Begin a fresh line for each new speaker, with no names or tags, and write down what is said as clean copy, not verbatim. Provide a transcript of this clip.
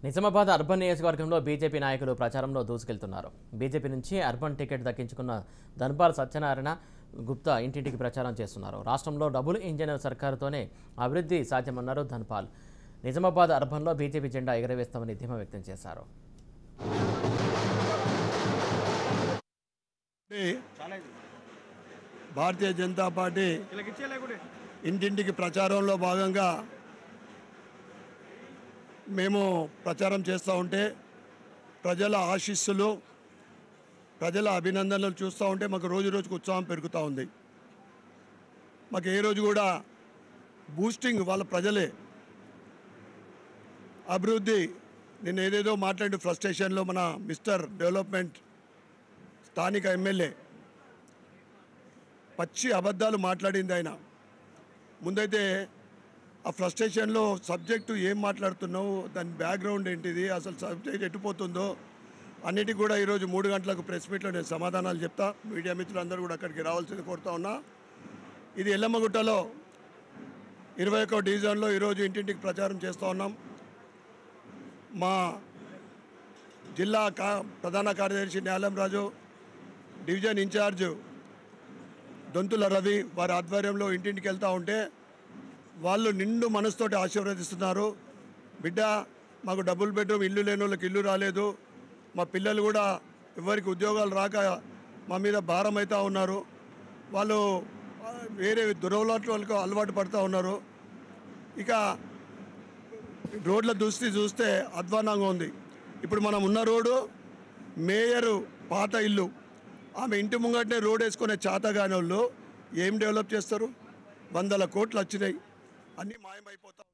Nizamabad urban నియోజకవర్గంలో BJP నాయకులు ప్రచారంలో దూసుకెళ్తున్నారు. బీజేపీ నుంచి అర్బన్ టికెట్ దక్కించుకున్న ధన్పాల్ సత్యనారాయణ గుప్తా ఇంటింటికి ప్రచారం చేస్తున్నారు. రాష్ట్రంలో డబుల్ ఇంజన్ సర్కారుతోనే అభివృద్ధి సాధ్యమన్నారు ధన్పాల్. నిజామాబాద్ అర్బన్లో బీజేపీ జెండా ఎగరవేస్తామని ధీమా వ్యక్తం చేశారు.
భారతీయ జనతా పార్టీ ఇంటింటికి ప్రచారంలో భాగంగా మేము ప్రచారం చేస్తూ ఉంటే ప్రజల ఆశీస్సులు, ప్రజల అభినందనలు చూస్తూ ఉంటే మాకు రోజు రోజుకు ఉత్సాహం పెరుగుతూ ఉంది. మాకు ఏ రోజు కూడా బూస్టింగ్ వాళ్ళ ప్రజలే. అభివృద్ధి నేను ఏదేదో మాట్లాడి ఫ్రస్ట్రేషన్లో మన మిస్టర్ డెవలప్మెంట్ స్థానిక ఎమ్మెల్యే పచ్చి అబద్ధాలు మాట్లాడింది. ఆయన ముందైతే ఆ ఫ్రస్ట్రేషన్లో సబ్జెక్టు ఏం మాట్లాడుతున్నావు, దాని బ్యాక్గ్రౌండ్ ఏంటిది, అసలు సబ్జెక్ట్ ఎట్టుపోతుందో అన్నిటికీ కూడా ఈరోజు 3 గంటలకు ప్రెస్ మీట్లో నేను సమాధానాలు చెప్తా. మీడియా మిత్రులందరూ కూడా అక్కడికి రావాల్సింది కోరుతా ఉన్నా. ఇది ఎల్లమ్మగుట్టలో 21వ డివిజన్లో ఈరోజు ఇంటింటికి ప్రచారం చేస్తూ ఉన్నాం. మా జిల్లా ప్రధాన కార్యదర్శి న్యాలం రాజు, డివిజన్ ఇన్ఛార్జ్ దొంతుల రవి వారి ఆధ్వర్యంలో ఇంటింటికి వెళ్తూ ఉంటే వాళ్ళు నిండు మనసుతోటి ఆశీర్వదిస్తున్నారు. బిడ్డ, మాకు డబుల్ బెడ్రూమ్ ఇల్లు లేని వాళ్ళకి ఇల్లు రాలేదు, మా పిల్లలు కూడా ఎవరికి ఉద్యోగాలు రాక మా మీద భారం అవుతూ ఉన్నారు, వాళ్ళు వేరే దురలవాట్లకు అలవాటు పడుతూ ఉన్నారు. ఇక రోడ్ల దుస్థితి చూస్తే అధ్వానంగా ఉంది. ఇప్పుడు మనం ఉన్న రోడ్డు మేయరు పాత ఇల్లు, ఆమె ఇంటి ముంగటనే రోడ్ వేసుకునే చేతగాని వాళ్ళు ఏం డెవలప్ చేస్తారు? 100 కోట్లు వచ్చినాయి, అన్నీ మాయమైపోతాయి.